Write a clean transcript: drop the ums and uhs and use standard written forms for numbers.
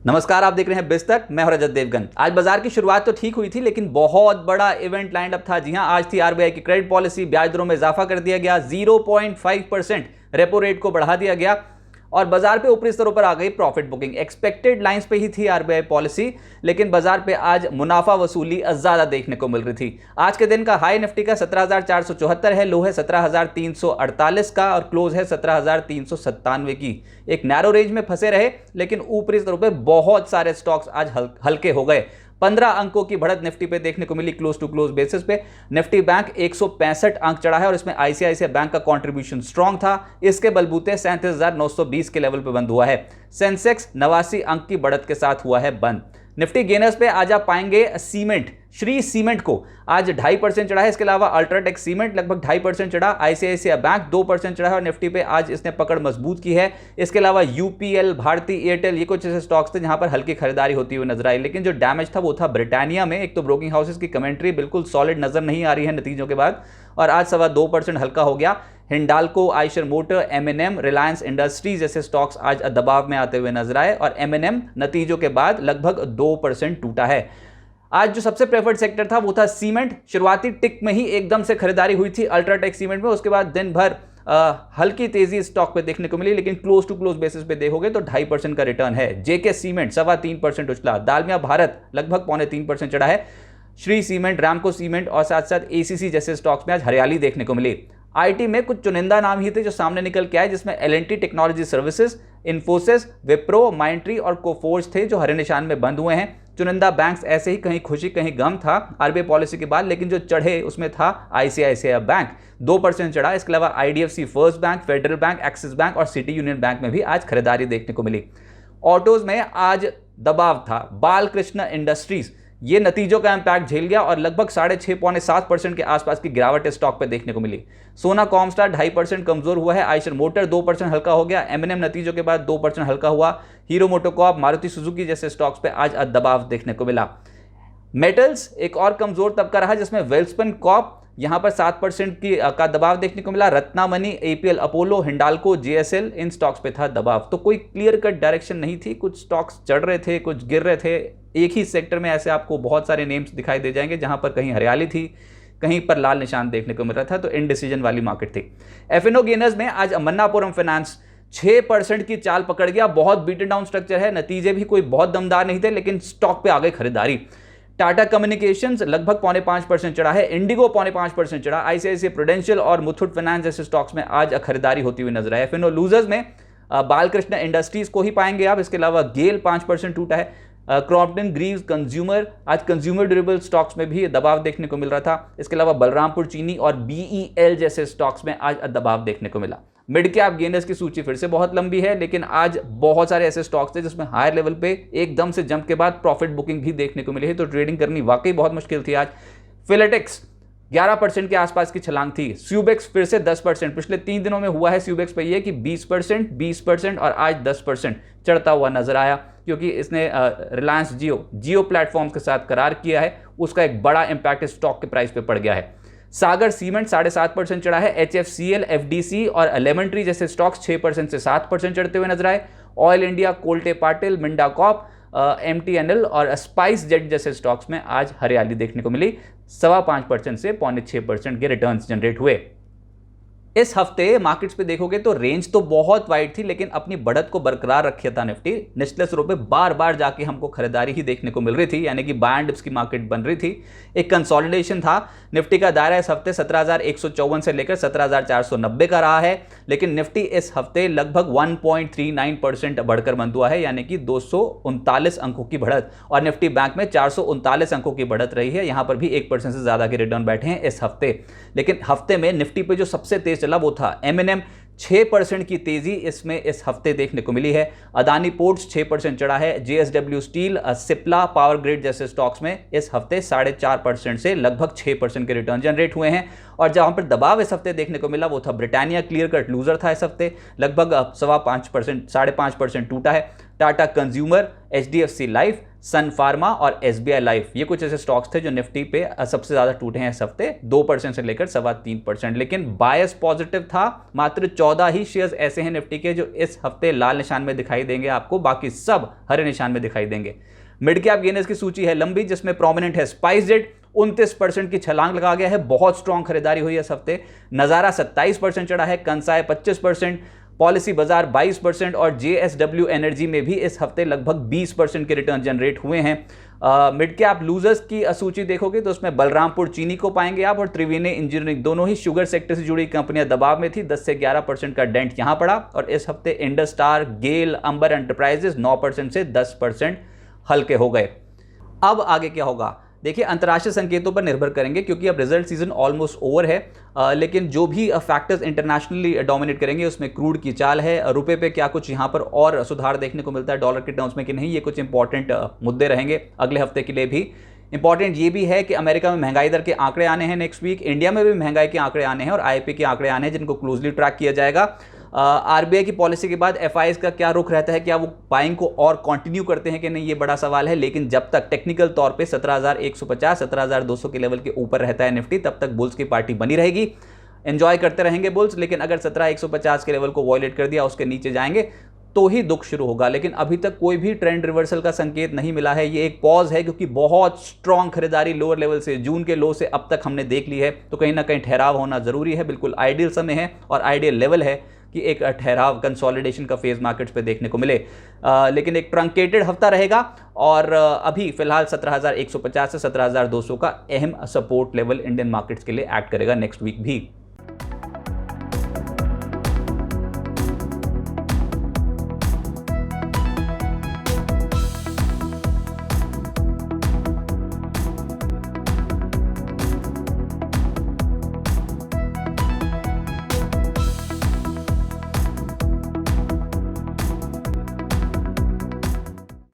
नमस्कार, आप देख रहे हैं बिज तक। मैं हूं रजत देवगन। आज बाजार की शुरुआत तो ठीक हुई थी, लेकिन बहुत बड़ा इवेंट लाइंड अप था। जी हां, आज थी आरबीआई की क्रेडिट पॉलिसी। ब्याज दरों में इजाफा कर दिया गया, 0.5% रेपो रेट को बढ़ा दिया गया और बाजार पे ऊपरी स्तरों पर आ गई प्रॉफिट बुकिंग। एक्सपेक्टेड लाइंस पे ही थी आरबीआई पॉलिसी, लेकिन बाजार पे आज मुनाफा वसूली ज्यादा देखने को मिल रही थी। आज के दिन का हाई निफ्टी का 17,474 है, लो है 17,348 का और क्लोज है 17,397 की। एक नैरो रेंज में फंसे रहे, लेकिन ऊपरी स्तरों पे बहुत सारे स्टॉक्स आज हल्के हो गए। 15 अंकों की बढ़त निफ्टी पे देखने को मिली क्लोज टू क्लोज बेसिस पे। निफ्टी बैंक 165 अंक चढ़ा है और इसमें आईसीआईसीआई बैंक का कंट्रीब्यूशन स्ट्रांग था। इसके बलबूते 37,920 के लेवल पे बंद हुआ है। सेंसेक्स 89 अंक की बढ़त के साथ हुआ है बंद। निफ्टी गेनर्स पे आज आप पाएंगे सीमेंट, श्री सीमेंट को आज 2.5% चढ़ा है। इसके अलावा अल्ट्राटेक सीमेंट लगभग 2.5% चढ़ा। आईसीआईसीआई बैंक 2% चढ़ा है और निफ्टी पे आज इसने पकड़ मजबूत की है। इसके अलावा यूपीएल, भारती एयरटेल, ये कुछ ऐसे स्टॉक्स थे जहां पर हल्की खरीदारी होती हुई नजर आई। लेकिन जो डैमेज था वो था ब्रिटानिया में। एक तो ब्रोकिंग हाउसेस की कमेंट्री बिल्कुल सॉलिड नजर नहीं आ रही है नतीजों के बाद, और आज 2.25% हल्का हो गया। Hindalco, Eicher motor, MNM, Reliance industries जैसे स्टॉक्स आज दबाव में आते हुए नजर आए और एमएनएम नतीजों के बाद लगभग 2% टूटा है। आज जो सबसे प्रेफर्ड सेक्टर था वो था सीमेंट। शुरुआती टिक में ही एकदम से खरीदारी हुई थी अल्ट्राटेक सीमेंट में, उसके बाद दिन भर हल्की तेजी स्टॉक पे देखने को मिली, लेकिन क्लोज टू क्लोज बेसिस पे देखोगे तो 2.5% का रिटर्न है। जेके सीमेंट 3.25% उछला। दालमिया भारत लगभग 3.25% चढ़ा है। श्री सीमेंट, रामको सीमेंट और साथ साथ एसीसी जैसे स्टॉक्स में आज हरियाली देखने को मिली। आईटी में कुछ चुनिंदा नाम ही थे जो सामने निकल के आए, जिसमें LNT technology services, Infosys, Wipro, Mindtree और कोफोर्ज थे जो हरे निशान में बंद हुए हैं। चुनिंदा बैंक्स ऐसे ही कहीं खुशी कहीं गम था आरबीआई पॉलिसी के बाद, लेकिन जो चढ़े उसमें था आईसीआईसीआई बैंक, 2% चढ़ा। इसके अलावा IDFC first bank, federal bank, axis bank और सिटी यूनियन बैंक में भी आज खरीदारी देखने को मिली। ऑटोज में आज दबाव था। बालकृष्ण इंडस्ट्रीज ये नतीजों का इंपैक्ट झेल गया और लगभग 6.5-7% के आसपास की गिरावट स्टॉक पे देखने को मिली। सोना कॉमस्टार 2.5% कमजोर हुआ है। आइशर मोटर 2% हल्का हो गया। एमएनएम नतीजों के बाद 2% हल्का हुआ। हीरो मोटोकॉर्प, मारुति सुजुकी जैसे स्टॉक्स पे आज दबाव देखने को मिला। मेटल्स एक और कमजोर तबका रहा, जिसमें वेल्सपन कॉर्प यहां पर 7% का दबाव देखने को मिला। रत्नामनी, एपीएल अपोलो, हिंडाल्को, जेएसएल, इन स्टॉक्स पे था दबाव। तो कोई क्लियर कट डायरेक्शन नहीं थी। कुछ स्टॉक्स चढ़ रहे थे, कुछ गिर रहे थे। एक ही सेक्टर में ऐसे आपको बहुत सारे नेम्स दिखाई दे जाएंगे जहां पर कहीं हरियाली थी, कहीं पर लाल निशान देखने को मिल रहा था। तो इनडिसीजन वाली मार्केट थी। एफएनओ गेनर्स में आज मन्नापुरम फाइनेंस 6% की चाल पकड़ गया। बहुत बीटन डाउन स्ट्रक्चर है, नतीजे भी कोई बहुत दमदार नहीं थे, लेकिन स्टॉक पे आ गई खरीदारी। टाटा कम्युनिकेशंस लगभग 4.5% चढ़ा है। इंडिगो 4.5% चढ़ा। आईसीआईसीआई प्रूडेंशियल और मुथूट फाइनेंस जैसे स्टॉक्स में आज खरीदारी होती हुई नजर आई। एफएनओ लूजर्स में बालकृष्ण इंडस्ट्रीज को ही पाएंगे आप। इसके अलावा गेल 5% टूटा है। क्रॉम्पटन ग्रीव्स कंज्यूमर, आज कंज्यूमर ड्यूरेबल स्टॉक्स में भी दबाव देखने को मिल रहा था। इसके अलावा बलरामपुर चीनी और बीईएल जैसे स्टॉक्स में आज दबाव देखने को मिला। मिड कैप गेनर्स की सूची फिर से बहुत लंबी है, लेकिन आज बहुत सारे ऐसे स्टॉक्स थे जिसमें हायर लेवल पे एकदम से जंप के बाद प्रॉफिट बुकिंग भी देखने को मिली है, तो ट्रेडिंग करनी वाकई बहुत मुश्किल थी आज। फिलेटेक्स 11% के आसपास की छलांग थी। स्यूबेक्स फिर से 10%। पिछले 3 दिनों में हुआ है स्यूबेक्स पे ये कि 20% और आज 10% चढ़ता हुआ नजर आया, क्योंकि इसने रिलायंस जियो प्लेटफॉर्म के साथ करार किया है। उसका एक बड़ा इंपैक्ट स्टॉक के प्राइस पे पड़ गया है। सागर सीमेंट 7.5% चढ़ा है। एचएफसीएल, एफडीसी और लेमन ट्री जैसे स्टॉक्स 6% से 7% चढ़ते हुए नजर आए। Oil India, Kolte Patil, Minda corp, MTNL और स्पाइस जेट जैसे स्टॉक्स में आज हरियाली देखने को मिली। 5.25% से 6.25% के रिटर्न्स जनरेट हुए। इस हफ्ते मार्केट्स पे देखोगे तो रेंज तो बहुत वाइड थी, लेकिन अपनी बढ़त को बरकरार रखा था निफ्टी। निचले स्तरों पे बार बार जाके हमको खरीदारी ही देखने को मिल रही थी, यानी कि बाय एंड डिप्स की मार्केट बन रही थी। एक कंसोलिडेशन था। निफ्टी का दायरा इस हफ्ते 17,154 से लेकर 17,490 का रहा है, लेकिन निफ्टी इस हफ्ते लगभग 1.39% बढ़कर बंद हुआ है, यानी कि 239 अंकों की बढ़त। और निफ्टी बैंक में 439 अंकों की बढ़त रही है। यहां पर भी 1% से ज्यादा के रिटर्न बैठे हैं इस हफ्ते। लेकिन हफ्ते में निफ्टी पे जो सबसे तेज चला वो था एमएनएम। 6% की तेजी इसमें इस हफ्ते देखने को मिली है। अदानी पोर्ट्स 6% चढ़ा है। JSW steel, Cipla, power grid जैसे स्टॉक्स में इस हफ्ते 4.5% से लगभग 6% के रिटर्न जनरेट हुए हैं। और जहां पर दबाव इस हफ्ते देखने को मिला वो था ब्रिटानिया। क्लियर कट लूजर था इस हफ्ते, लगभग 5.25% टूटा है। टाटा कंज्यूमर, HDFC लाइफ, सन फार्मा और SBI लाइफ, ये कुछ ऐसे स्टॉक्स थे जो निफ्टी पे सबसे ज़्यादा टूटे हैं इस हफ्ते, 2% से लेकर 3.25%। लेकिन बायस पॉजिटिव था, मात्र 14 ही शेयर्स ऐसे हैं निफ्टी के जो इस हफ्ते लाल निशान में दिखाई देंगे आपको, बाकी सब हरे निशान में दिखाई देंगे। मिड कैप गेनर्स की सूची है लंबी, जिसमें प्रोमिनेंट है स्पाइसजेट, 29% की छलांग लगा गया है, बहुत स्ट्रॉन्ग खरीदारी हुई है इस हफ्ते। नजारा 27% चढ़ा है, कंसाई 25%, पॉलिसी बाजार 22% और JSW एनर्जी में भी इस हफ्ते लगभग 20% के रिटर्न जनरेट हुए हैं। मिड कैप लूजर्स की सूची देखोगे तो उसमें बलरामपुर चीनी को पाएंगे आप और त्रिवेणी इंजीनियरिंग, दोनों ही शुगर सेक्टर से जुड़ी कंपनियां दबाव में थी, 10 से 11% का डेंट यहां पड़ा। और इस हफ्ते इंडस स्टार, गेल, अंबर एंटरप्राइजेस 9% से 10% हल्के हो गए। अब आगे क्या होगा, देखिए अंतर्राष्ट्रीय संकेतों पर निर्भर करेंगे क्योंकि अब रिजल्ट सीजन ऑलमोस्ट ओवर है, लेकिन जो भी फैक्टर्स इंटरनेशनली डोमिनेट करेंगे उसमें क्रूड की चाल है, रुपए पे क्या कुछ यहाँ पर और सुधार देखने को मिलता है डॉलर के टर्म्स में कि नहीं, ये कुछ इंपॉर्टेंट मुद्दे रहेंगे अगले हफ्ते के लिए भी। इंपॉर्टेंट ये भी है कि अमेरिका में महंगाई दर के आंकड़े आने हैं नेक्स्ट वीक, इंडिया में भी महंगाई के आंकड़े आने हैं और IIP के आंकड़े आने हैं जिनको क्लोजली ट्रैक किया जाएगा। RBI की पॉलिसी के बाद FIs का क्या रुख रहता है, क्या वो बाइंग को और कंटिन्यू करते हैं कि नहीं, ये बड़ा सवाल है। लेकिन जब तक टेक्निकल तौर पे 17,150 17,200 के लेवल के ऊपर रहता है निफ्टी, तब तक बुल्स की पार्टी बनी रहेगी, एंजॉय करते रहेंगे बुल्स। लेकिन अगर 17,150 के लेवल को वॉयलेट कर दिया, उसके नीचे जाएंगे तो ही दुख शुरू होगा। लेकिन अभी तक कोई भी ट्रेंड रिवर्सल का संकेत नहीं मिला है, ये एक पॉज है क्योंकि बहुत स्ट्रॉन्ग खरीदारी लोअर लेवल से, जून के लो से अब तक हमने देख ली है, तो कहीं ना कहीं ठहराव होना जरूरी है। बिल्कुल आइडियल समय है और आइडियल लेवल है कि एक ठहराव, कंसोलिडेशन का फेज मार्केट्स पे देखने को मिले। लेकिन एक ट्रंकेटेड हफ्ता रहेगा और अभी फिलहाल 17,150 से 17,200 का अहम सपोर्ट लेवल इंडियन मार्केट्स के लिए एक्ट करेगा नेक्स्ट वीक भी।